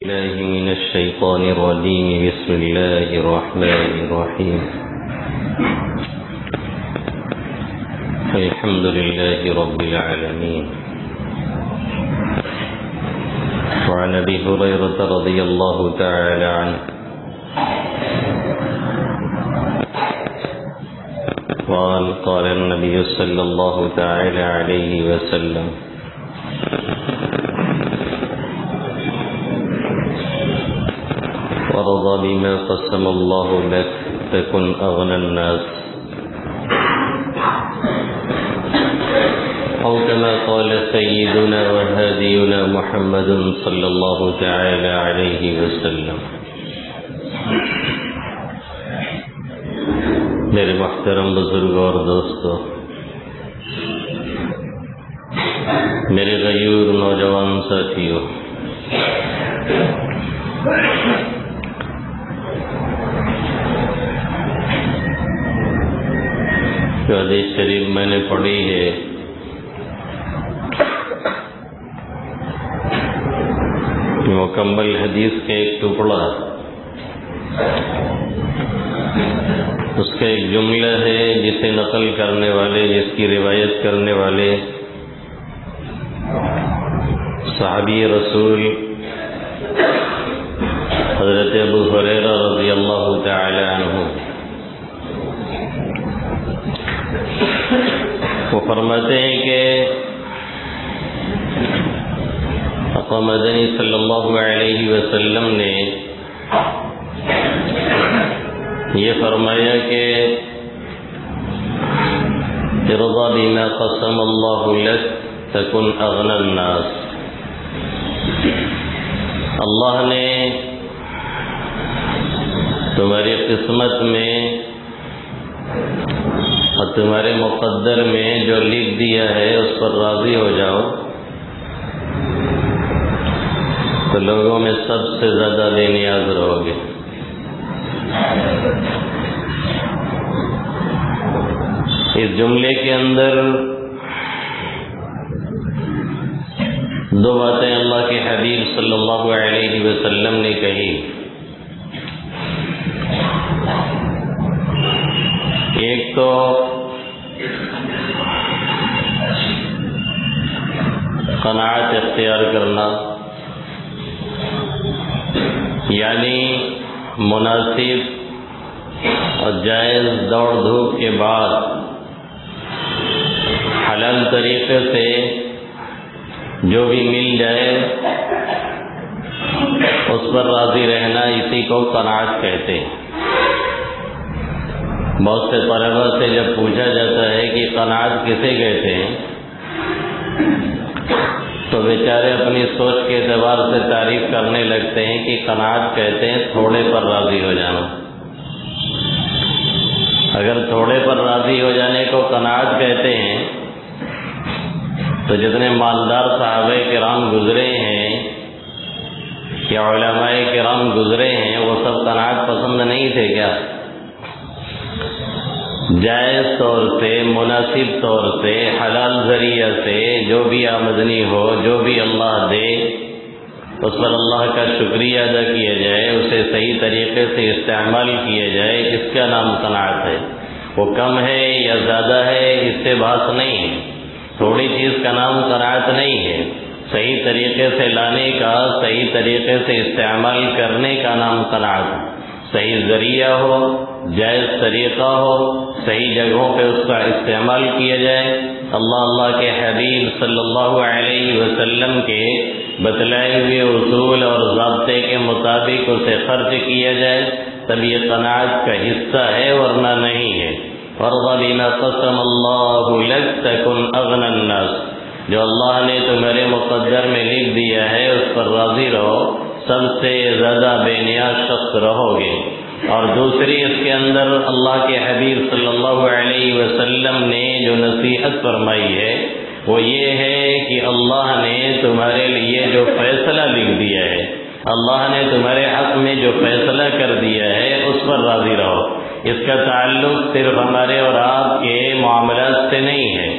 الله من الشيطان الرجيم. بسم الله الرحمن الرحيم. الحمد لله رب العالمين. وعن أبي هريرة رضي الله تعالى عنه قال قال النبي صلى الله تعالى عليه وسلم: وارض بما قسم الله لك تكن أغنى الناس، أو كما قال سيدنا وهادينا محمد صلى الله تعالى عليه وسلم. میرے محترم بزرگ اور دوستو، میرے غیور نوجوان ساتھیوں، جو حدیث شریف میں نے پڑھی ہے مکمل حدیث کا ایک ٹکڑا، اس کا ایک جملہ ہے جسے نقل کرنے والے، جس کی روایت کرنے والے صحابی رسول حضرت ابو ہریرہ رضی اللہ تعالی عنہ، وہ فرماتے ہیں کہ آقا مدنی صلی اللہ علیہ وسلم نے یہ فرمایا کہ ارضى بما قسم الله لك تكن اغنى الناس. اللہ نے تمہاری قسمت میں اور تمہارے مقدر میں جو لکھ دیا ہے اس پر راضی ہو جاؤ تو لوگوں میں سب سے زیادہ بے نیاز رہو گے. اس جملے کے اندر دو باتیں اللہ کے حبیب صلی اللہ علیہ وسلم نے کہی. ایک تو قناعت اختیار کرنا، یعنی مناسب اور جائز دوڑ دھوپ کے بعد حلال طریقے سے جو بھی مل جائے اس پر راضی رہنا، اسی کو قناعت کہتے ہیں. بہت سے طلباء سے جب پوچھا جاتا ہے کہ قناعت کسے کہتے ہیں تو بیچارے اپنی سوچ کے اعتبار سے تعریف کرنے لگتے ہیں کہ قناعت کہتے ہیں تھوڑے پر راضی ہو جانا. اگر تھوڑے پر راضی ہو جانے کو قناعت کہتے ہیں تو جتنے مالدار صحابہ کرام گزرے ہیں یا علماء کرام گزرے ہیں وہ سب قناعت پسند نہیں تھے کیا؟ جائز طور سے، مناسب طور سے، حلال ذریعہ سے جو بھی آمدنی ہو، جو بھی اللہ دے اس پر اللہ کا شکریہ ادا کیا جائے، اسے صحیح طریقے سے استعمال کیا جائے، اس کا نام قناعت ہے. وہ کم ہے یا زیادہ ہے اس سے بحث نہیں ہے. تھوڑی چیز کا نام قناعت نہیں ہے. صحیح طریقے سے لانے کا، صحیح طریقے سے استعمال کرنے کا نام قناعت. صحیح ذریعہ ہو، جائز طریقہ ہو، صحیح جگہوں پہ اس کا استعمال کیا جائے، اللہ کے حبیب صلی اللہ علیہ وسلم کے بتلائے ہوئے اصول اور ضابطے کے مطابق اسے خرچ کیا جائے، تب یہ قناعت کا حصہ ہے، ورنہ نہیں ہے. وارض بما قسم اللہ لک تکن اغنى الناس، جو اللہ نے تمہارے مقدر میں لکھ دیا ہے اس پر راضی رہو، سب سے زیادہ بے نیاز شخص رہو گے. اور دوسری اس کے اندر اللہ کے حبیب صلی اللہ علیہ وسلم نے جو نصیحت فرمائی ہے وہ یہ ہے کہ اللہ نے تمہارے لیے جو فیصلہ لکھ دیا ہے، اللہ نے تمہارے حق میں جو فیصلہ کر دیا ہے اس پر راضی رہو. اس کا تعلق صرف ہمارے اور آپ کے معاملات سے نہیں ہے،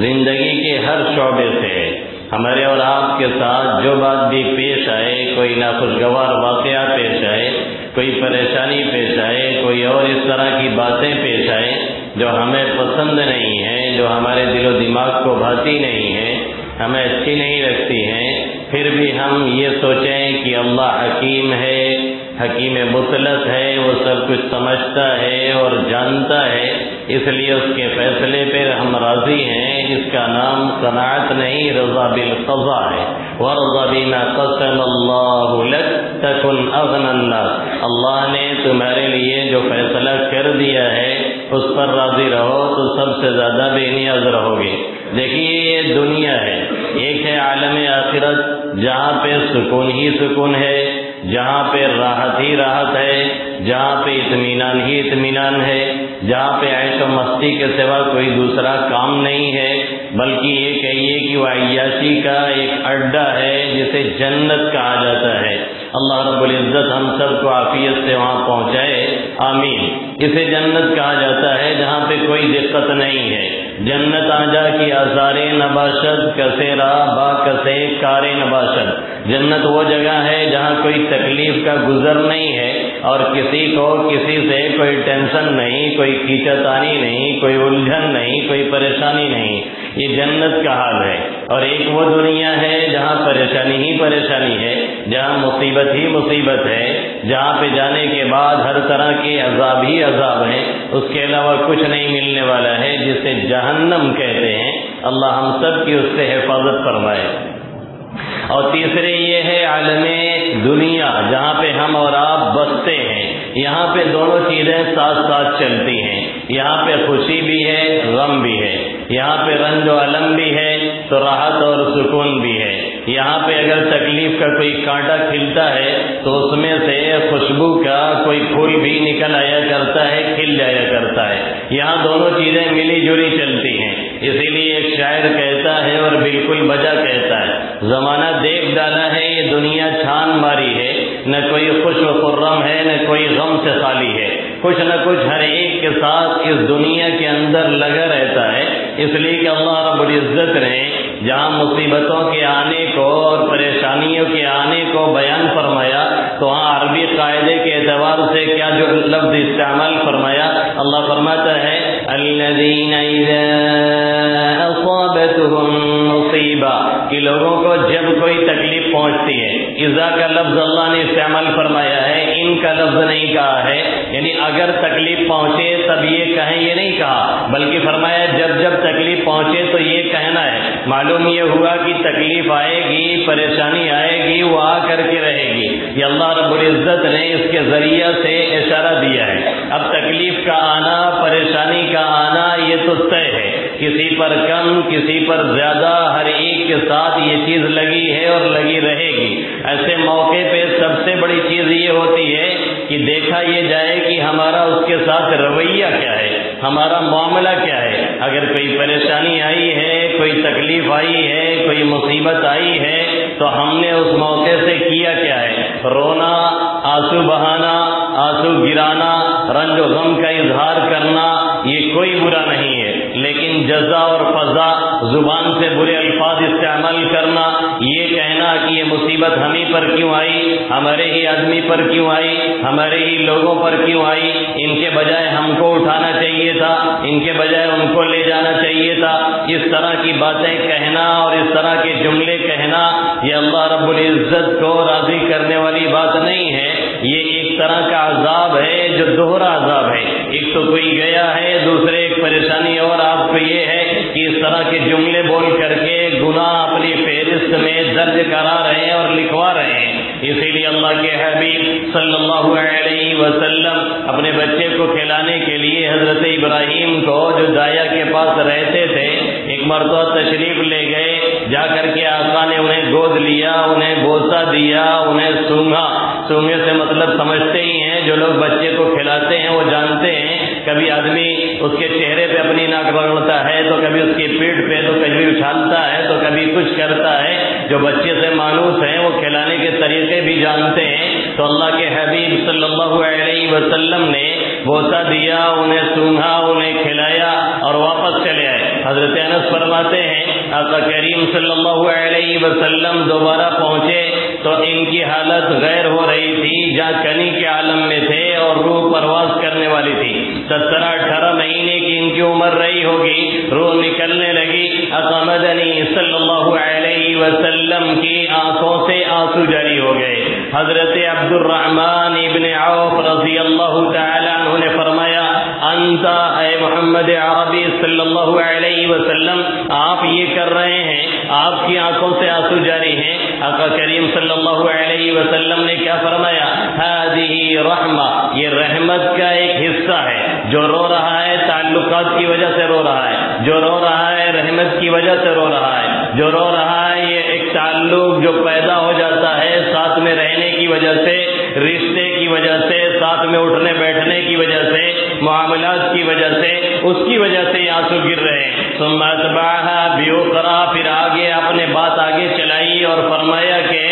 زندگی کے ہر شعبے سے ہے. ہمارے اور آپ کے ساتھ جو بات بھی پیش آئے، کوئی ناخوشگوار واقعہ پیش آئے، کوئی پریشانی پیش آئے، کوئی اور اس طرح کی باتیں پیش آئے جو ہمیں پسند نہیں ہیں، جو ہمارے دل و دماغ کو بھاتی نہیں ہیں، ہمیں اچھی نہیں لگتی ہیں، پھر بھی ہم یہ سوچیں کہ اللہ حکیم ہے، حکیم مطلق ہے، وہ سب کچھ سمجھتا ہے اور جانتا ہے، اس لیے اس کے فیصلے پر ہم راضی ہیں۔ اس کا نام قناعت نہیں، رضا بالقضاء ہے۔ وَارْضَ بِمَا قَسَمَ اللَّهُ لَكَ تَكُنْ أَغْنَى النَّاسِ، اللہ نے تمہارے لیے جو فیصلہ کر دیا ہے اس پر راضی رہو تو سب سے زیادہ بے نیاز رہو گے۔ دیکھیے یہ دنیا ہے، ایک ہے عالم آخرت جہاں پہ سکون ہی سکون ہے، جہاں پہ راحت ہی راحت ہے، جہاں پہ اطمینان ہی اطمینان ہے، جہاں پہ عیش و مستی کے سوا کوئی دوسرا کام نہیں ہے، بلکہ یہ کہیے کہ وہ عیاشی کا ایک اڈا ہے جسے جنت کہا جاتا ہے۔ اللہ رب العزت ہم سب کو عافیت سے وہاں پہنچائے، آمین۔ اسے جنت کہا جاتا ہے جہاں پہ کوئی دقت نہیں ہے۔ جنت آجا کی آثار نباشد کثیرہ با کثے کار نباشد، جنت وہ جگہ ہے جہاں کوئی تکلیف کا گزر نہیں ہے اور کسی کو کسی سے کوئی ٹینشن نہیں، کوئی کھینچتانی نہیں، کوئی الجھن نہیں، کوئی پریشانی نہیں، یہ جنت کا حال ہے۔ اور ایک وہ دنیا ہے جہاں پریشانی ہی پریشانی ہے، جہاں مصیبت ہی مصیبت ہے، جہاں پہ جانے کے بعد ہر طرح کے عذاب ہی عذاب ہیں، اس کے علاوہ کچھ نہیں ملنے والا ہے، جسے جہنم کہتے ہیں۔ اللہ ہم سب کی اس سے حفاظت فرمائے۔ اور تیسرے یہ ہے عالم دنیا جہاں پہ ہم اور آپ بستے ہیں، یہاں پہ دونوں چیزیں ساتھ ساتھ چلتی ہیں، یہاں پہ خوشی بھی ہے، غم بھی ہے، یہاں پہ رنج و الم بھی ہے تو راحت اور سکون بھی ہے، یہاں پہ اگر تکلیف کا کوئی کانٹا کھلتا ہے تو اس میں سے خوشبو کا کوئی پھول بھی نکل آیا کرتا ہے، کھل جایا کرتا ہے، یہاں دونوں چیزیں ملی جلی چلتی ہیں۔ اسی لیے ایک شاعر کہتا ہے اور بالکل بجا کہتا ہے، زمانہ دیکھ ڈالا ہے یہ دنیا چھان ماری ہے، نہ کوئی خوش و خرم ہے نہ کوئی غم سے خالی ہے، کچھ نہ کچھ ہر ایک کے ساتھ اس دنیا کے اندر لگا رہتا ہے۔ اس لیے کہ اللہ رب العزت نے جہاں مصیبتوں کے آنے کو اور پریشانیوں کے آنے کو بیان فرمایا تو وہاں عربی قاعدے کے اعتبار سے کیا جو لفظ استعمال فرمایا، اللہ فرماتا ہے الذین اذا اصابتهم مصیبہ، کہ لوگوں کو جب کوئی تکلیف پہنچتی ہے، اذا کا لفظ اللہ نے استعمال فرمایا ہے، ان کا لفظ نہیں کہا ہے، یعنی اگر تکلیف پہنچے تب یہ کہیں، یہ نہیں کہا، بلکہ فرمایا جب جب تکلیف پہنچے تو یہ کہنا ہے۔ معلوم یہ ہوا کہ تکلیف آئے گی، پریشانی آئے گی، وہ آ کر کے رہے گی، یہ اللہ رب العزت نے اس کے ذریعہ سے اشارہ دیا ہے۔ اب تکلیف کا آنا، پریشانی کا آنا یہ تو طے ہے، کسی پر کم کسی پر زیادہ، ہر ایک کے ساتھ یہ چیز لگی ہے اور لگی رہے گی۔ ایسے موقع پہ سب سے بڑی چیز یہ ہوتی ہے کہ دیکھا یہ جائے کہ ہمارا اس کے ساتھ رویہ کیا ہے، ہمارا معاملہ کیا ہے۔ اگر کوئی پریشانی آئی ہے، کوئی تکلیف آئی ہے، کوئی مصیبت آئی ہے تو ہم نے اس موقع سے کیا کیا ہے؟ رونا، آنسو بہانا، آنسو گرانا، رنج و غم کا اظہار کرنا، یہ کوئی برا نہیں ہے، لیکن جزا اور فضا، زبان سے برے الفاظ استعمال کرنا، یہ کہنا کہ یہ مصیبت ہمیں پر کیوں آئی، ہمارے ہی آدمی پر کیوں آئی، ہمارے ہی لوگوں پر کیوں آئی، ان کے بجائے ہم کو اٹھانا چاہیے تھا، ان کے بجائے ان کو لے جانا چاہیے تھا، اس طرح کی باتیں کہنا اور اس طرح کے جملے کہنا یہ اللہ رب العزت کو راضی کرنے والی بات نہیں ہے۔ یہ ایک طرح کا عذاب ہے جو دوہرا عذاب ہے، ایک تو کوئی گیا ہے، دوسرے ایک پریشانی اور آپ کو یہ ہے کہ اس طرح کے جملے بول کر کے گناہ اپنی فہرست میں درج کرا رہے ہیں اور لکھوا رہے ہیں۔ اسی لیے اللہ کے حبیب صلی اللہ علیہ وسلم اپنے بچے کو کھلانے کے لیے حضرت ابراہیم کو جو دایا کے پاس رہتے تھے ایک مرتبہ تشریف لے گئے، جا کر کے آقا نے انہیں گود لیا، انہیں بوسہ دیا، انہیں سونگا۔ سونگے سے مطلب سمجھتے ہی ہیں، جو لوگ بچے کو کھلاتے ہیں وہ جانتے ہیں، کبھی آدمی اس کے چہرے پہ اپنی ناک رگڑتا ہے تو کبھی اس کی پیٹھ پہ، تو کبھی اچھالتا ہے تو کبھی کچھ کرتا ہے۔ جو بچے سے مانوس ہیں وہ کھلانے کے طریقے بھی جانتے ہیں، تو اللہ کے حبیب صلی اللہ علیہ وسلم نے بوسہ دیا، انہیں سونگھا، انہیں کھلایا اور واپس چلے آئے۔ حضرت انس فرماتے ہیں آقا کریم صلی اللہ علیہ وسلم دوبارہ پہنچے تو ان کی حالت غیر ہو رہی تھی، جہاں کنی کے عالم میں تھے اور روح پرواز کرنے والی تھی۔ 17-18 مہینے کی ان کی عمر رہی ہوگی، روح نکلنے لگی۔ آقا مدنی صلی اللہ علیہ وسلم کی آنکھوں سے آنسو جاری ہو گئے۔ حضرت عبد الرحمن ابن عوف رضی اللہ تعالی عنہ نے فرمایا انتا اے محمد عربی صلی اللہ علیہ وسلم، آپ یہ کر رہے ہیں، آپ کی آنکھوں سے آنسو جاری ہیں۔ آقا کریم صلی اللہ علیہ وسلم نے کیا فرمایا؟ ہذہ رحمہ، یہ رحمت کا ایک حصہ ہے۔ جو رو رہا ہے تعلقات کی وجہ سے رو رہا ہے، جو رو رہا ہے رحمت کی وجہ سے رو رہا ہے، جو رو رہا ہے یہ ایک تعلق جو پیدا ہو جاتا ہے ساتھ میں رہنے کی وجہ سے، رشتے کی وجہ سے، ساتھ میں اٹھنے بیٹھنے کی وجہ سے، معاملات کی وجہ سے، اس کی وجہ سے یہ آنسو گر رہے ہیں۔ ثم اتبعها بأخرى، پھر آگے اپنے بات آگے چلائی اور فرمایا کہ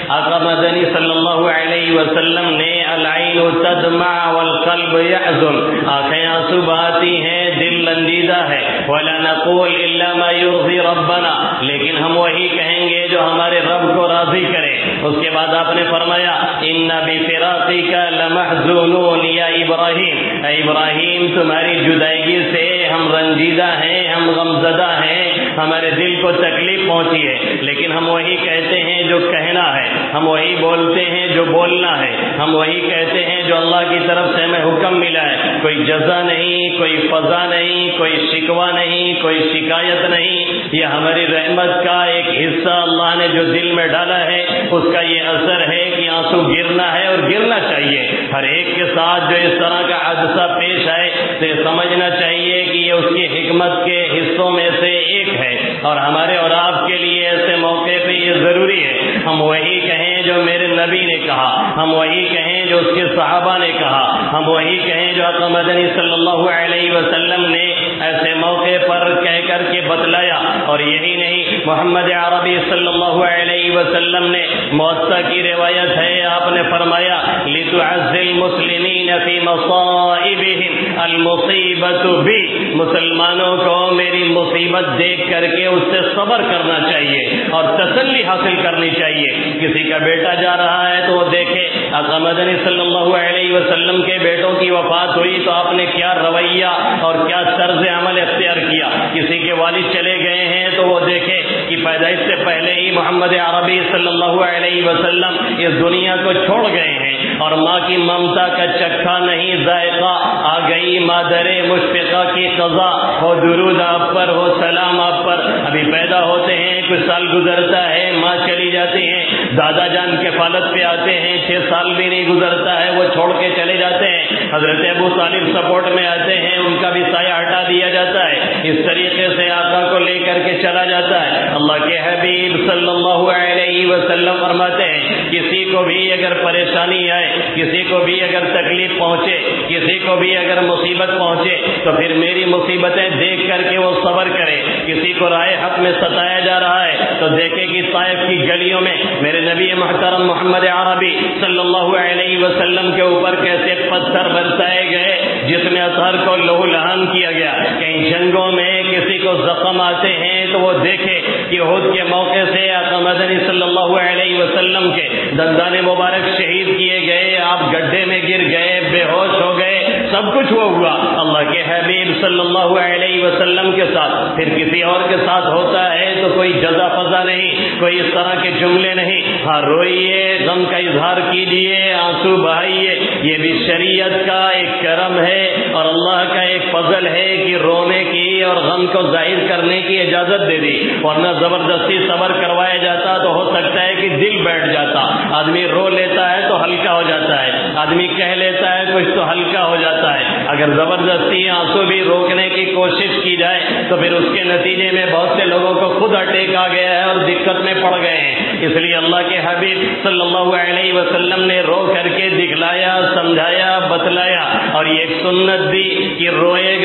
آقا مدنی صلی اللہ علیہ وسلم نے العین تدمع والقلب يحزن، آنکھیں آنسو بہاتی ہیں، دل رنجیدہ ہے۔ ولا نقول الا ما يرضي ربنا، لیکن ہم وہی کہیں گے جو ہمارے رب کو راضی کرے۔ اس کے بعد آپ نے فرمایا ان بفراقک لمحزونون یا ابراہیم، اے ابراہیم تمہاری جدائیگی سے ہم رنجیدہ ہیں، ہم غمزدہ ہیں، ہمارے دل کو تکلیف پہنچی ہے، لیکن ہم وہی کہتے ہیں جو کہنا ہے، ہم وہی بولتے ہیں جو بولنا ہے، ہم وہی کہتے ہیں جو اللہ کی طرف سے ہمیں حکم ملا ہے۔ کوئی جزا نہیں، کوئی فضا نہیں، کوئی شکوہ نہیں، کوئی شکایت نہیں، یہ ہماری رحمت کا ایک حصہ اللہ نے جو دل میں ڈالا ہے اس کا یہ اثر ہے کہ آنسو گرنا ہے اور گرنا چاہیے۔ ہر ایک کے ساتھ جو اس طرح کا حادثہ پیش آئے تو یہ سمجھنا چاہیے کہ یہ اس کی حکمت کے حصوں میں سے ایک ہے، اور ہمارے اور آپ کے لیے ایسے موقع پہ یہ ضروری ہے ہم وہی کہیں جو میرے نبی نے کہا، ہم وہی کہیں جو اس کے صحابہ نے کہا، ہم وہی کہیں جو آقا مدنی صلی اللہ علیہ وسلم نے ایسے موقع پر کہہ کر کے بتلایا۔ اور یہی نہیں، محمد عربی صلی اللہ علیہ وسلم نے موطا کی روایت ہے، آپ نے فرمایا لتعز المسلمین فی مصائبہم المصیبت بی، مسلمانوں کو میری مصیبت دیکھ کر کے اس سے صبر کرنا چاہیے اور تسلی حاصل کرنی چاہیے۔ کسی کا بیٹا جا رہا ہے تو وہ دیکھے آقا مدنی صلی اللہ علیہ وسلم کے بیٹوں کی وفات ہوئی تو آپ نے کیا رویہ اور کیا طرز عمل اختیار کیا۔ کسی کے والد چلے گئے ہیں تو وہ دیکھے کہ پیدائش سے پہلے ہی محمد عربی صلی اللہ علیہ وسلم اس دنیا کو چھوڑ گئے ہیں، اور ماں کی ممتا کا چکھا نہیں ذائقہ آ گئی مادر مشفقہ کی قضا، ہو درود آپ پر، ہو سلام آپ پر۔ ابھی پیدا ہوتے ہیں، کچھ سال گزرتا ہے، ماں چلی جاتی ہے، دادا جان کفالت پہ آتے ہیں، 6 سال بھی نہیں گزرتا ہے وہ چھوڑ کے چلے جاتے ہیں، حضرت ابو طالب سپورٹ میں آتے ہیں، ان کا بھی سایہ ہٹا دیا جاتا ہے، اس طریقے سے آقا کو لے کر کے چلا جاتا ہے۔ اللہ کے حبیب صلی اللہ علیہ وسلم فرماتے ہیں کسی کو بھی اگر پریشانی آئے، کسی کو بھی اگر تکلیف پہنچے، کسی کو بھی اگر مصیبت پہنچے تو پھر میری مصیبتیں دیکھ کر کے وہ صبر کرے۔ کسی کو رائے حق میں ستایا جا رہا ہے تو دیکھے کہ طائف کی گلیوں میں میرے نبی محترم محمد عربی صلی اللہ علیہ وسلم کے اوپر کیسے پتھر برسائے گئے، جس میں اطہر کو لہو لہان کیا گیا۔ کہیں جنگوں میں کسی کو زخم آتے ہیں تو وہ دیکھے کہ احد کے موقع سے آقا مدنی صلی اللہ علیہ وسلم کے دندان مبارک شہید کیے گئے، آپ گڈھے میں گر گئے، بے ہوش ہو گئے، سب کچھ وہ ہوا اللہ کے حبیب صلی اللہ علیہ وسلم کے ساتھ۔ پھر کسی اور کے ساتھ ہوتا ہے تو کوئی جزا فضا نہیں، کوئی اس طرح کے جملے نہیں، ہاں روئیے، غم کا اظہار کیجیے، آنسو بہائیے، یہ بھی شریعت کا ایک کرم ہے اور اللہ کا ایک فضل ہے کہ رونے کی اور غم کو ظاہر کرنے کی اجازت دے دی، ورنہ زبردستی صبر کروایا جاتا تو ہو سکتا ہے کہ دل بیٹھ جاتا۔ آدمی رو لیتا ہے تو ہلکا ہو جاتا ہے، آدمی کہہ لیتا ہے کچھ تو ہلکا ہو جاتا ہے۔ اگر زبردستی آنسو بھی روکنے کی کوشش کی جائے تو پھر اس کے نتیجے میں بہت سے لوگوں کو خود اٹیک آ گیا ہے اور دقت میں پڑ گئے ہیں۔ اس لیے اللہ کے حبیب صلی اللہ علیہ وسلم نے رو کر کے دکھلایا، سمجھایا، بتلایا، اور یہ ایک سنت دی کہ روئے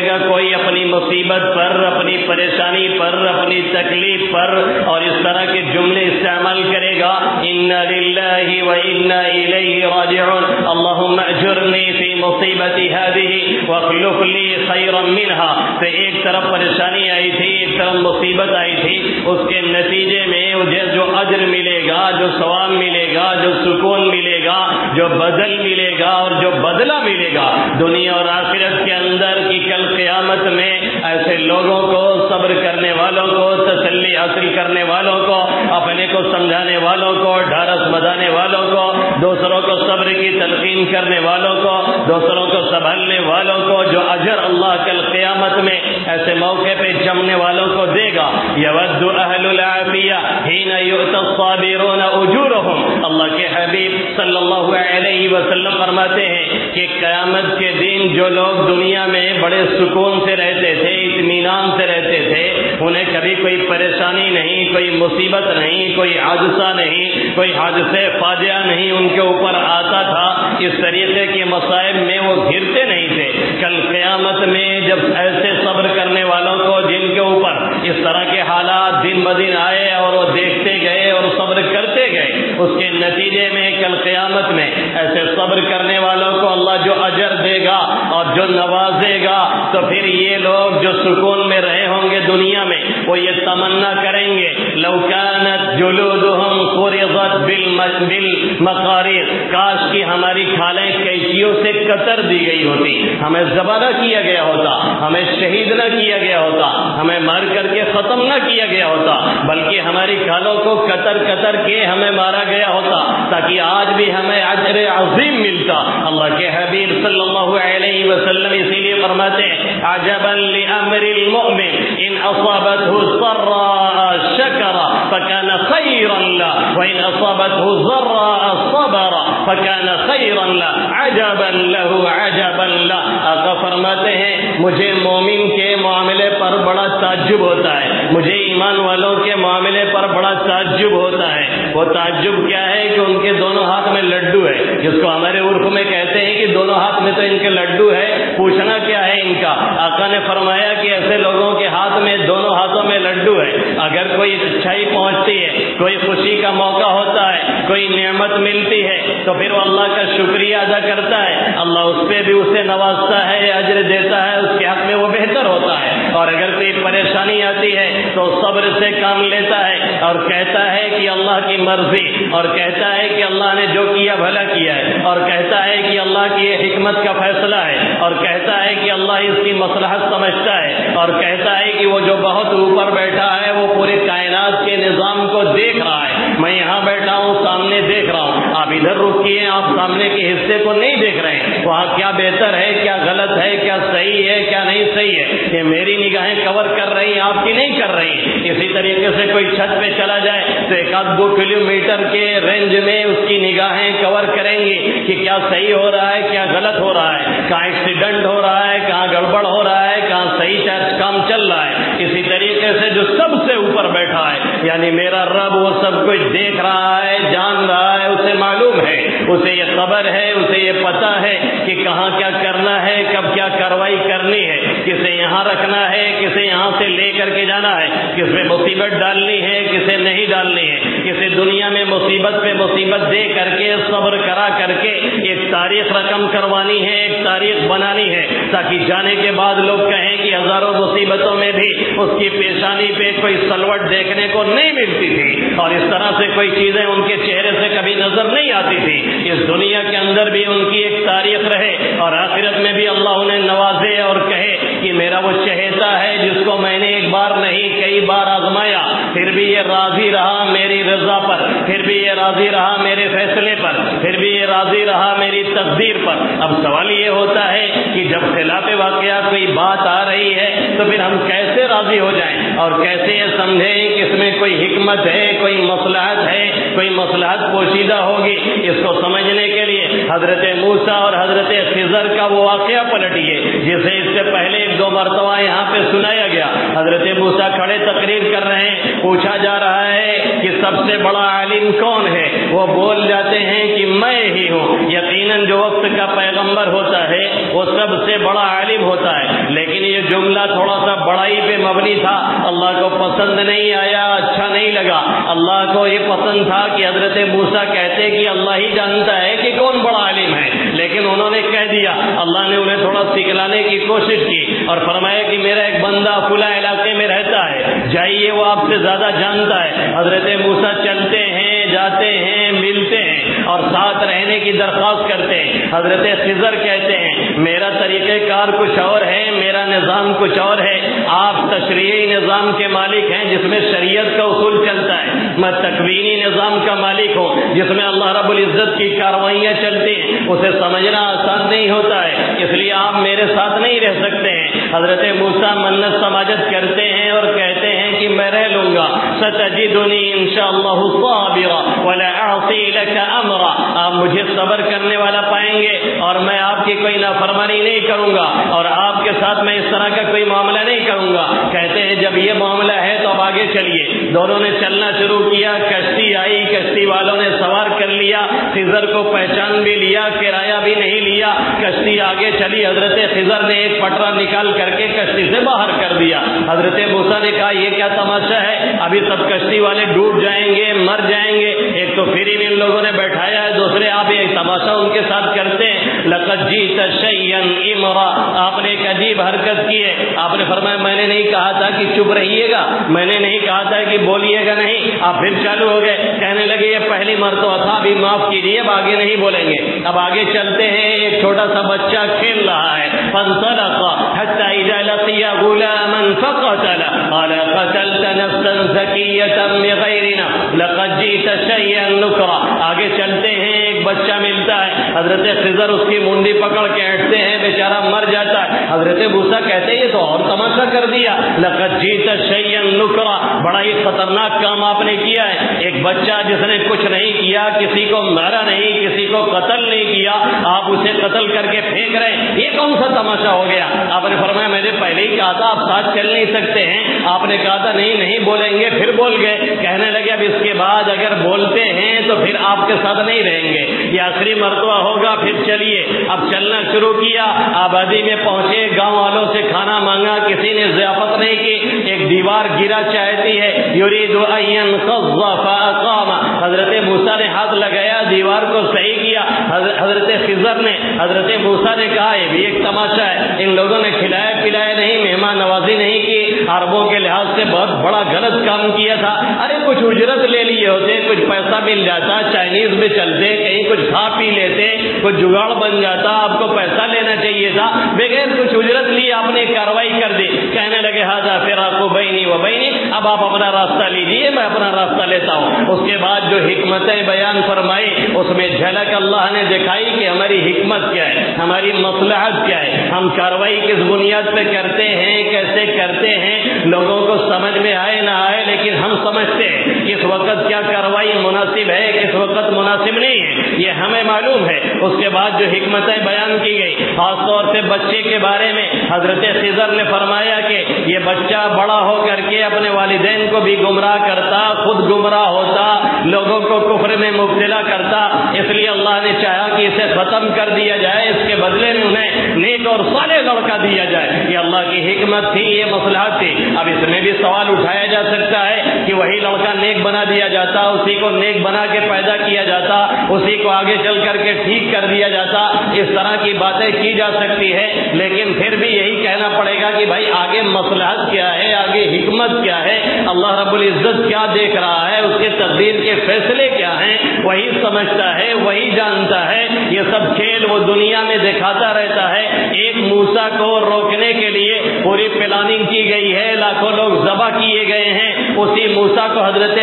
گا کوئی اپنی مصیبت پر، اپنی پریشانی پر، اپنی تکلیف پر، اور اس طرح کے جملے استعمال کرے گا انا للہ و انا الیہ راجعون، اللہم اجرنی فی مصیبتی ہذہ واخلف لی خیرا منہا. تو ایک طرف پریشانی آئی تھی، ایک طرف مصیبت آئی تھی، اس کے نتیجے میں مجھے جو اجر ملے گا، جو ثواب ملے گا، جو سکون ملے گا، جو بدل ملے گا اور جو بدلہ ملے گا دنیا اور آخرت کے اندر کی کل قیامت میں ایسے لوگوں کو، صبر کرنے والوں کو، تسلی حاصل کرنے والوں کو، اپنے کو سمجھانے والوں کو، ڈھارس بندھانے والوں کو، دوسروں کو صبر کی تلقین کرنے والوں کو، دوسروں کو سنبھالنے والوں کو جو اجر اللہ کل قیامت میں ایسے موقع پہ جمنے والوں کو دے گا. یود اہل العافیہ حین یؤتی الصابرون اجورہم. اللہ کے حبیب صلی اللہ علیہ وسلم فرماتے ہیں کہ قیامت کے دن جو لوگ دنیا میں بڑے سکون سے رہتے تھے، اطمینان سے رہتے تھے، انہیں کبھی کوئی پریشانی نہیں، کوئی مصیبت نہیں، کوئی حادثہ نہیں، کوئی حادثے فاجعہ نہیں ان کے اوپر آتا تھا، اس طریقے کے مصائب میں وہ گھرتے نہیں تھے. کل قیامت میں جب ایسے صبر کرنے والوں کو جن کے اوپر اس طرح کے حالات دن بدن آئے اور وہ دیکھتے گئے اور صبر کرتے گئے، اس کے نتیجے میں کل قیامت میں ایسے صبر کرنے والوں کو اللہ جو اجر دے گا اور جو نوازے گا، تو پھر یہ لوگ جو سکون میں رہے ہوں گے دنیا میں، وہ یہ تمنا کریں گے لو كانت جلودهم فرضت بالمقارير، کاش کی ہماری کھالیں قینچیوں سے کتر دی گئی ہوتی، ہمیں ذبح نہ کیا گیا ہوتا، ہمیں شہید نہ کیا گیا ہوتا، ہمیں مار کر کے ختم نہ کیا گیا ہوتا، بلکہ ہماری کھالوں کو کتر کتر کے ہمیں مارا گیا ہوتا تاکہ آج بھی ہمیں اجر عظیم ملتا. اللہ کے حبیب صلی اللہ علیہ وسلم اسی لیے فرماتے ہیں عجبا لامر المؤمن ان اصابته ضراء شکر فكان خيرا له وان اصابته ضراء صبر فكان خيرا له عجبا له عجبا له. آقا فرماتے ہیں مجھے مومن کے معاملے پر بڑا تعجب ہوتا ہے، مجھے ایمان والوں کے معاملے پر بڑا تعجب ہوتا ہے. وہ تعجب کیا ہے کہ ان کے دونوں ہاتھ میں لڈو ہے، جس کو ہمارے عرف میں کہتے ہیں کہ دونوں ہاتھ میں تو ان کے لڈو ہے، پوچھنا کیا ہے ان کا. آقا نے فرمایا کہ ایسے لوگوں کے ہاتھ میں دونوں ہاتھوں میں لڈو ہے، اگر کوئی اچھائی پہنچتی ہے، کوئی خوشی کا موقع ہوتا ہے، کوئی نعمت ملتی ہے تو پھر وہ اللہ کا شکریہ ادا کرتا ہے، اللہ اس پہ بھی اسے نوازتا ہے، اجر دیتا ہے، اس کے حق میں وہ بہتر ہوتا ہے. اور اگر کوئی پریشانی آتی ہے تو صبر سے کام لیتا ہے اور کہتا ہے کہ اللہ کی مرضی، اور کہتا ہے کہ اللہ نے جو کیا بھلا کیا ہے، اور کہتا ہے کہ اللہ کی یہ حکمت کا فیصلہ ہے، اور کہتا ہے کہ اللہ اس کی مصلحت سمجھتا ہے، اور کہتا ہے کہ وہ جو بہت اوپر بیٹھا ہے وہ پورے کائنات کے نظام کو دیکھ رہا ہے، میں یہاں بیٹھا ہوں سامنے دیکھ رہا ہوں، آپ ادھر رکیے، آپ سامنے کے حصے کو نہیں دیکھ رہے ہیں، وہاں کیا بہتر ہے، کیا غلط ہے، کیا صحیح ہے، کیا نہیں صحیح ہے، یہ میری نگاہیں کور کر رہی ہیں، آپ کی نہیں کر رہی. اسی طریقے سے کوئی چھت پہ چلا جائے تو 1-2 کلومیٹر کے رینج میں اس کی نگاہیں کور کریں گی کہ کیا صحیح ہو رہا ہے، کیا غلط ہو رہا ہے، کہاں ایکسیڈنٹ ہو رہا ہے، کہاں گڑبڑ ہو رہا ہے، کہاں صحیح کام چل رہا ہے. اسی طریقے سے جو سب سے اوپر بیٹھا ہے یعنی میرا رب، وہ سب کچھ دیکھ رہا ہے، جان رہا ہے، اسے معلوم ہے، اسے یہ خبر ہے، اسے یہ پتہ ہے کہ کہاں کیا کرنا ہے، کب کیا کارروائی کرنی ہے، کسے یہاں رکھنا ہے، کسے یہاں سے لے کر کے جانا ہے، کس پہ مصیبت ڈالنی ہے، کسے نہیں ڈالنی ہے، کسے دنیا میں مصیبت پہ مصیبت دے کر کے صبر کرا کر کے ایک تاریخ رقم کروانی ہے، ایک تاریخ بنانی ہے، تاکہ جانے کے بعد لوگ کہیں کہ ہزاروں مصیبتوں میں بھی اس کی پیشانی پہ کوئی سلوٹ دیکھنے کو نہیں ملتی تھی، اور اس طرح سے کوئی چیزیں ان کے چہرے سے کبھی نظر نہیں آتی تھی. اس دنیا کے اندر بھی ان کی ایک تاریخ رہے اور آخرت میں بھی اللہ انہیں نوازے اور کہے کہ میرا وہ چہیتا ہے جس کو میں نے ایک بار نہیں کئی بار آزمایا، پھر بھی یہ راضی رہا میری رضا پر، پھر بھی یہ راضی رہا میرے فیصلے پر، پھر بھی یہ راضی رہا میری تقدیر پر. اب سوال یہ ہوتا ہے کہ جب خلاف واقعات کوئی بات آ رہی ہے تو پھر ہم کیسے راضی ہو جائیں اور کیسے یہ سمجھیں کہ اس میں کوئی حکمت ہے، کوئی مصلحت ہے، کوئی مصلحت پوشیدہ ہوگی. اس کو سمجھنے کے لیے حضرت موسیٰ اور حضرت خضر کا وہ واقعہ پلٹیے جسے اس سے پہلے 1-2 مرتبہ یہاں پہ سنایا گیا. حضرت موسیٰ کھڑے تقریر کر رہے ہیں، پوچھا جا رہا ہے کہ سب سے بڑا عالم کون ہے، وہ بول جاتے ہیں کہ میں ہی ہوں. یقیناً جو وقت کا پیغمبر ہوتا ہے وہ سب سے بڑا عالم ہوتا ہے، لیکن یہ جملہ تھوڑا سا بڑائی پہ مبنی تھا، اللہ کو پسند نہیں آیا، اچھا نہیں لگا. اللہ کو یہ پسند تھا کہ حضرت موسیٰ کہتے کہ اللہ ہی جانتا ہے کہ کون بڑا عالم ہے، لیکن انہوں نے کہہ دیا. اللہ نے انہیں تھوڑا سکھلانے کی کوشش کی اور فرمایا کہ میرا ایک بندہ فلاں علاقے میں رہتا ہے, جائیے, وہ آپ سے زیادہ جانتا ہے. حضرت موسیٰ چلتے ہیں, جاتے ہیں, ملتے ہیں اور ساتھ رہنے کی درخواست کرتے ہیں. حضرت خضر کہتے ہیں میرا طریقہ کار کچھ اور ہے, میرا نظام کچھ اور ہے. آپ تشریعی نظام کے مالک ہیں جس میں شریعت کا اصول چلتا ہے, میں تکوینی نظام کا مالک ہوں جس میں اللہ رب العزت کی کارروائیاں چلتی ہیں. اسے سمجھنا آسان نہیں ہوتا ہے, اس لیے آپ میرے ساتھ نہیں رہ سکتے ہیں. حضرت موسیٰ منت سماجت کرتے ہیں اور کہتے ہیں کہ میں رہ لوں گا. ستجدنی انشاءاللہ صابرا ولا اعصی لک امرا, آپ مجھے صبر کرنے والا پائیں گے اور میں آپ کی کوئی نافرمانی نہیں کروں گا اور آپ کے ساتھ میں اس طرح کا کوئی معاملہ نہیں کروں گا. کہتے ہیں جب یہ معاملہ ہے تو اب آگے چلیے. دونوں نے چلنا شروع کیا, کشتی آئی, کشتی والوں نے سوار کر لیا, خضر کو پہچان بھی لیا, کرایہ بھی نہیں لیا, کشتی آگے چلی. حضرت خضر نے ایک پٹرا نکال کر کے کشتی سے باہر کر دیا. حضرت موسیٰ نے کہا یہ کیا تماشا ہے, ابھی سب کشتی والے ڈوب جائیں گے, مر جائیں گے. ایک تو فری میں ان لوگوں نے بیٹھایا ہے, دوسرے آپ یہ تماشا ان کے ساتھ کرتے ہیں. لقد جئت شیئا امرا, آپ نے ایک عجیب حرکت کی ہے. آپ نے فرمایا میں نے نہیں کہا تھا کہ چپ رہیے گا, میں نے نہیں کہا تھا کہ بولیے گا نہیں. آپ پھر چالو ہو گئے, کہنے لگے یہ پہلی مرتبہ تھا, ابھی معاف کیجیے, اب آگے نہیں بولیں گے. اب آگے چلتے ہیں. ایک چھوٹا سا بچہ کھیل رہا ہے. فانطلق حتى اذا لقي غلاما فقتل قال قتلت نفسا زكية بغير نفس لقد جئت شيئا نكرا. آگے چلتے ہیں, ایک بچہ ملتا ہے. حضرت خضر اس کی منڈی پکڑ کے ہٹتے ہیں, بیچارہ مر جاتا ہے. حضرت موسیٰ کہتے ہیں یہ تو اور تماشا کر دیا. لقد جئت شیئا نکرا, بڑا ہی خطرناک کام آپ نے کیا ہے. ایک بچہ جس نے کچھ نہیں کیا, کسی کو مارا نہیں, کسی کو قتل نہیں کیا, آپ اسے قتل کر کے پھینک رہے ہیں, یہ کون سا تماشا ہو گیا. آپ نے فرمایا میں نے پہلے ہی کہا تھا آپ ساتھ چل نہیں سکتے ہیں. آپ نے کہا تھا نہیں نہیں بولیں گے, پھر بول گئے. کہنے لگے اب اس کے بعد اگر بولتے ہیں تو پھر آپ کے ساتھ نہیں رہیں گے, یہ آخری مرتبہ ہوگا, پھر چلیے. اب چلنا شروع کیا, آبادی میں پہنچے, گاؤں والوں سے کھانا مانگا, کسی نے ضیافت نہیں کی. ایک دیوار گرا چاہتی ہے, یرید ان ينقض فاقام. حضرت موسیٰ نے ہاتھ لگایا, دیوار کو صحیح کیا. حضرت خضر نے, حضرت موسیٰ نے کہا یہ بھی ایک تماشا ہے, ان لوگوں نے کھلایا پلایا نہیں, مہمان نوازی نہیں کی, عربوں کے لحاظ سے بہت بڑا غلط کام کیا تھا. ارے کچھ اجرت لے لیے ہوتے, کچھ پیسہ مل جاتا, چائنیز میں چلتے, کہیں کچھ کھا پی لیتے, کچھ جگاڑ بن جاتا, آپ کو پیسہ لینا چاہیے تھا. بغیر کچھ اجرت لی آپ نے کارروائی کر دی. کہنے لگے ھذا فراق بینی و بینی, اب آپ اپنا راستہ لیجیے, میں اپنا راستہ لیتا ہوں. اس کے بعد جو حکمتیں بیان فرمائی اس میں جھلک اللہ نے دکھائی کہ ہماری حکمت کیا ہے, ہماری مصلحت کیا ہے, ہم کارروائی کس بنیاد پہ کرتے ہیں, کیسے کرتے ہیں. لوگوں کو سمجھ میں آئے نہ آئے لیکن ہم سمجھتے ہیں کس وقت کیا کارروائی مناسب ہے, کس وقت مناسب نہیں ہے, یہ ہمیں معلوم ہے. اس کے بعد جو حکمتیں بیان کی گئی خاص طور سے بچے کے بارے میں, حضرت خضر نے فرمایا کہ یہ بچہ بڑا ہو کر کے اپنے والدین کو بھی گمراہ کرتا, خود گمراہ ہوتا, لوگوں کو کفر میں مبتلا کرتا. اس لیے اللہ نے چاہا کہ اسے ختم کر دیا جائے, اس کے بدلے میں انہیں نیک اور صالح لڑکا دیا جائے. یہ اللہ کی حکمت تھی, یہ مصلحت تھی. اب اس میں بھی سوال اٹھایا جا سکتا ہے کہ وہی لڑکا نیک بنا دیا جاتا, اسی کو نیک بنا کے پیدا کیا جاتا, اسی کو آگے چل کر کے ٹھیک کر دیا جاتا. اس طرح کی باتیں کی جا سکتی ہے, لیکن پھر بھی یہی کہنا پڑے گا کہ بھائی آگے مصلحت کیا ہے, آگے حکمت کیا ہے, اللہ رب العزت کیا دیکھ رہا ہے, اس کے تقدیر کے فیصلے کیا ہیں, وہی سمجھتا ہے, وہی جانتا ہے. یہ سب کھیل وہ دنیا میں دکھاتا رہتا ہے. ایک موسیٰ کو روکنے کے لیے پوری پلاننگ کی گئی ہے, لاکھوں لوگ ذبح کیے گئے ہیں. اسی موسیٰ کو حضرت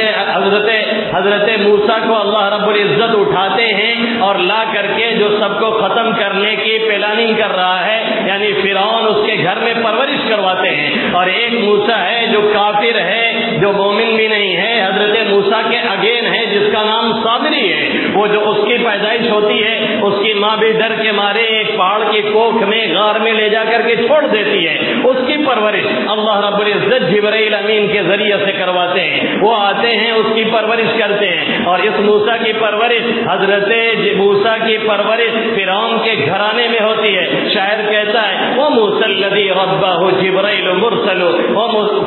موسیٰ کو اللہ رب العزت اٹھاتے ہیں اور لا کر کے جو سب کو ختم کرنے کی پلاننگ کر رہا ہے, یعنی فرعون, اس کے گھر میں پرورش کرواتے ہیں. اور ایک موسیٰ ہے جو کافر ہے, جو مومن بھی نہیں ہے, حضرت موسیٰ کے اگین ہے, جس کا نام سامری ہے. وہ جو اس کی پیدائش ہوتی ہے, اس کی ماں بھی ڈر کے مارے ایک پہاڑ کی کوکھ میں, غار میں لے جا کر کے چھوڑ دیتی ہے. اس کی پرورش اللہ رب العزت جبرائیل امین کے ذریعے سے کرواتے ہیں. وہ آتے ہیں, اس کی پرورش کرتے ہیں. اور اس موسیٰ کی پرورش, حضرت موسیٰ کی پرورش فرعون کے گھرانے میں ہوتی ہے. شاعر کہتا ہے وہ موسیٰ الذی ربہ جبرائیل مرسل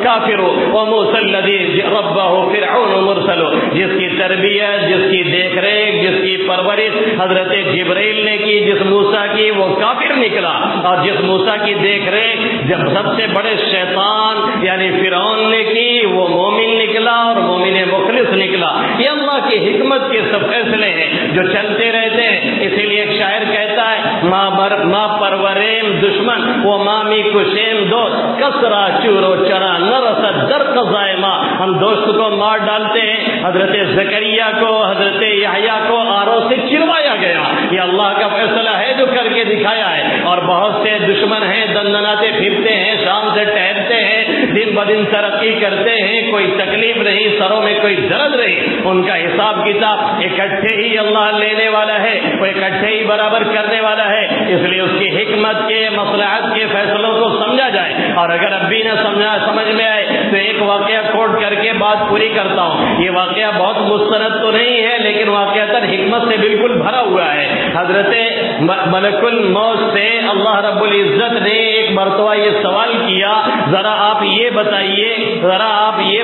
کافر و موسیٰ الذی ربہ فرعون مرسل. جس کی تربیت, جس کی دیکھ ریکھ, جس کی پرورش حضرت جبرائیل نے کی, جس موسیٰ کی, وہ کافر نکلا. اور جس موسیٰ کی دیکھ ریکھ جب سب سے بڑے شیطان یعنی فرعون نے کی, وہ مومن نکلا اور مومن مخلص نکلا. یہ اللہ کی حکمت کے سب فیصلے ہیں جو چلتے رہتے ہیں. اسی لیے ایک شاعر کہتا ہے ماں پروریم دشمن وہ مامی کشیم دوست کسرا چورو چرا نہ رسد در قضائے ماں. ہم دوست کو مار ڈالتے ہیں. حضرت زکریا کو, حضرت یحییٰ کو آروں سے چروایا گیا. یہ اللہ کا فیصلہ ہے جو کر کے دکھایا ہے. اور بہت سے دشمن ہیں, دندناتے پھرتے ہیں, شام سے ٹہلتے ہیں, دن بدن ترقی کرتے ہیں, کوئی تکلیف نہیں, سروں میں کوئی درد نہیں. ان کا حساب کتاب اکٹھے ہی اللہ لینے والا ہے, وہ اکٹھے ہی برابر کرنے والا ہے. اس لیے اس کی حکمت کے, مصلحت کے فیصلوں کو سمجھا جائے. اور اگر اب بھی نہ سمجھ میں آئے تو ایک واقعہ کوٹ کر کے بات پوری کرتا ہوں. یہ واقعہ بہت مستند تو نہیں ہے لیکن واقعتاً حکمت سے بالکل بھرا ہوا ہے. حضرت ملک الموت سے اللہ رب العزت نے ایک مرتبہ یہ سوال کیا, ذرا آپ یہ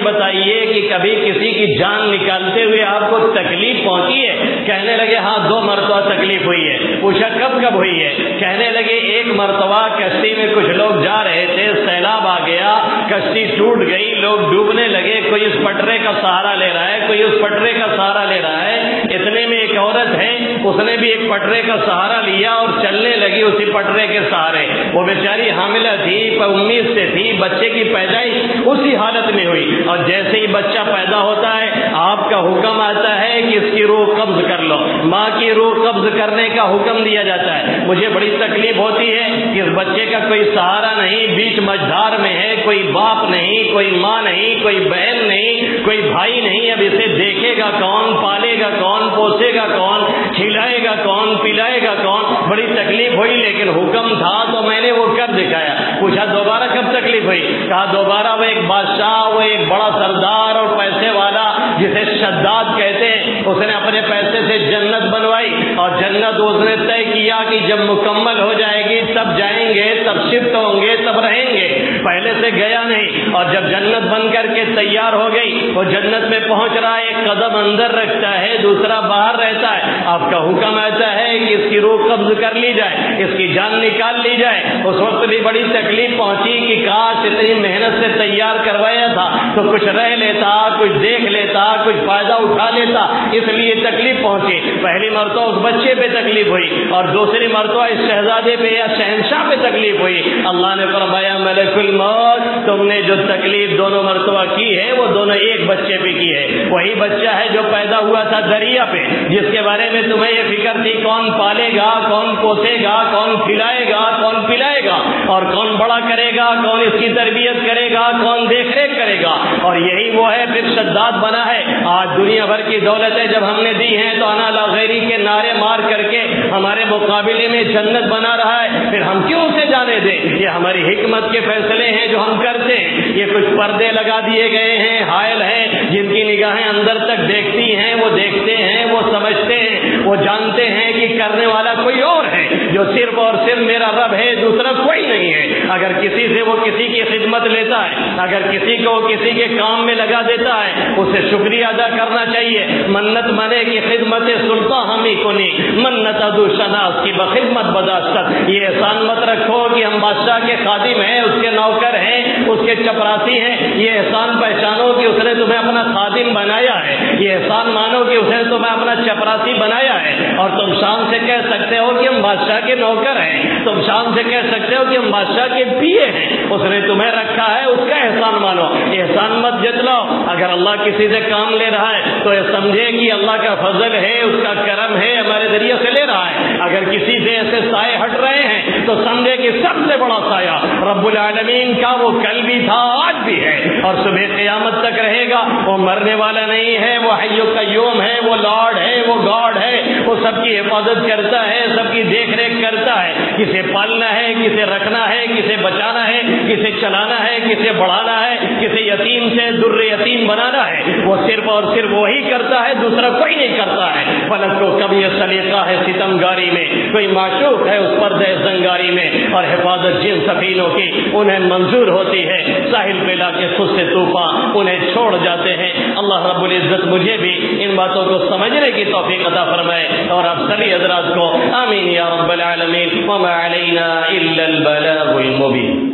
بتائیے کہ کبھی کسی کی جان نکالتے ہوئے آپ کو تکلیف پہنچی ہے؟ کہنے لگے ہاں 2 مرتبہ تکلیف ہوئی ہے. پوچھا کب ہوئی ہے؟ کہنے لگے ایک مرتبہ کشتی میں کچھ لوگ جا رہے تھے, سیلاب آ گیا, کشتی ٹوٹ گئی, لوگ ڈوبنے لگے, کوئی اس پٹرے کا سہارا لے رہا ہے, کوئی اس پٹرے کا سہارا لے رہا ہے. اتنے میں ایک عورت ہے, اس نے بھی ایک پٹرے کا سہارا لیا اور چلنے لگی اسی پٹرے کے سہارے. وہ بیچاری حاملہ تھی, امید سے تھی, بچے کی پیدائش اسی حالت میں ہوئی. اور جیسے ہی بچہ پیدا ہوتا ہے آپ کا حکم آتا ہے کہ اس کی روح قبض کر لو. ماں کی روح قبض کرنے کا حکم دیا جاتا ہے. مجھے بڑی تکلیف ہوتی ہے کہ اس بچے کا کوئی سہارا نہیں, بیچ مجھار میں ہے, کوئی باپ نہیں, کوئی ماں نہیں, کوئی بہن نہیں, کوئی بھائی نہیں. اب اسے دیکھے گا کون, پالے گا کون, پوسے گا کون, کھلائے گا کون, پلائے گا کون. بڑی تکلیف ہوئی لیکن حکم تھا تو میں نے وہ کر دکھایا. پوچھا دوبارہ کب تکلیف ہوئی؟ کہا دوبارہ وہ ایک بادشاہ, وہ ایک بڑا سردار اور پیسے والا جسے شداد کہتے ہیں, اس نے اپنے پیسے سے جنت بنوائی. اور جنت اس نے طے کیا کہ جب مکمل ہو جائے گی تب جائیں گے, تب شفٹ ہوں گے, تب رہیں گے. پہلے سے گیا نہیں. اور جب جنت بن کر کے تیار ہو گئی, وہ جنت میں پہنچ رہا ہے, ایک قدم اندر رکھتا ہے, دوسرا باہر رہتا ہے. آپ کا حکم ایسا ہے کہ اس کی روح قبض کر لی جائے, اس کی جان نکال لی جائے. اس وقت بھی بڑی تکلیف پہنچی کہ کاش اتنی محنت سے تیار کروایا تھا تو کچھ رہ لیتا, کچھ دیکھ لیتا, کچھ فائدہ اٹھا لیتا. اس لیے تکلیف پہنچی. پہلی مرتبہ اس بچے پہ تکلیف ہوئی اور دوسری مرتبہ اس شہزادے پہ یا شہنشاہ پہ تکلیف ہوئی. اللہ نے فرمایا ملک الموت, تم نے جو تکلیف دونوں مرتبہ کی ہے وہ دونوں ایک بچے پہ کی ہے. وہی بچہ ہے جو پیدا ہوا تھا دریا پہ, جس کے بارے میں تمہیں یہ فکر تھی کون پالے گا, کون پوسے گا, کون کھلائے گا, کون پلائے گا, اور کون بڑا کرے گا, کون اس کی تربیت کرے گا, کون دیکھ ریکھ کرے گا. اور یہی وہ ہے پھر شداد بنا ہے. آج دنیا بھر کی دولتیں جب ہم نے دی ہیں تو انا لا غیری کے نعرے مار کر کے ہمارے مقابلے میں جنت بنا رہا ہے. پھر ہم کیوں اسے جانے دیں؟ یہ ہماری حکمت کے فیصلے ہیں جو ہم کرتے ہیں. یہ کچھ پردے لگا دیے گئے ہیں, حائل ہیں, جن کی نگاہیں اندر تک دیکھتی ہیں, وہ دیکھتے ہیں, وہ سمجھتے ہیں, وہ جانتے ہیں کہ کرنے والا کوئی اور ہے, جو صرف اور صرف میرا رب ہے, دوسرا کوئی نہیں ہے. اگر کسی سے وہ کسی کی خدمت لیتا ہے, اگر کسی کو کسی کے کام میں لگا دیتا ہے, اسے شکریہ ادا کرنا چاہیے. منت منے کی خدمت سلطان ہمیں کنی منت ادو شناس کی بخدمت بداشت. یہ احسان مت رکھو کہ ہم بادشاہ کے خادم ہیں, اس کے نوکر ہیں, اس کے چپراسی ہیں. یہ احسان پہچانو کہ اس نے تمہیں اپنا خادم بنایا ہے. یہ احسان مانو کہ اس نے تمہیں اپنا چپراسی بنایا ہے. اور تم شان سے کہہ سکتے ہو کہ ہم بادشاہ کے نوکر ہیں, تم شان سے کہہ سکتے ہو کہ ہم بادشاہ کے پیے ہیں. اس نے تمہیں رکھا ہے, اس کا احسان مانو. احسان مت جتلاؤ. اگر اللہ کسی سے کام لے رہا ہے تو یہ سمجھے کہ اللہ کا فضل ہے, اس کا کرم ہے, ہمارے ذریعے سے لے رہا ہے. اگر کسی سے ایسے سائے ہٹ رہے ہیں تو سمجھے کہ سب سے بڑا سایہ رب العالمین کا, وہ کل بھی تھا, آج بھی ہے اور صبح قیامت تک رہے گا. وہ مرنے والا نہیں ہے, وہ حی قیوم ہے, وہ لارڈ ہے, وہ گاڈ ہے, وہ سب کی حفاظت کرتا ہے, سب کی دیکھ ریکھ کرتا ہے. کسے پالنا ہے, کسے رکھنا ہے, کسے بچانا ہے, کسے چلانا ہے, کسے بڑھانا ہے, کسے یتیم سے در یتیم بنانا ہے, وہ صرف اور صرف وہی کرتا ہے, دوسرا کوئی نہیں کرتا ہے. فلک کو کبھی یہ سلیقہ ہے ستمگاری میں, کوئی معشوق ہے اس پردہ زنگاری میں, اور حفاظت جن سفینوں کی انہیں منظور ہوتی ہے, ساحل پہ لا کے خود سے طوفان انہیں چھوڑ جاتے ہیں. اللہ رب العزت مجھے بھی ان باتوں کو سمجھنے کی توفیق عطا فرمائے اور آپ سبھی حضرات کو. آمین یا رب العالمین. وما علینا الا البلاغ المبین.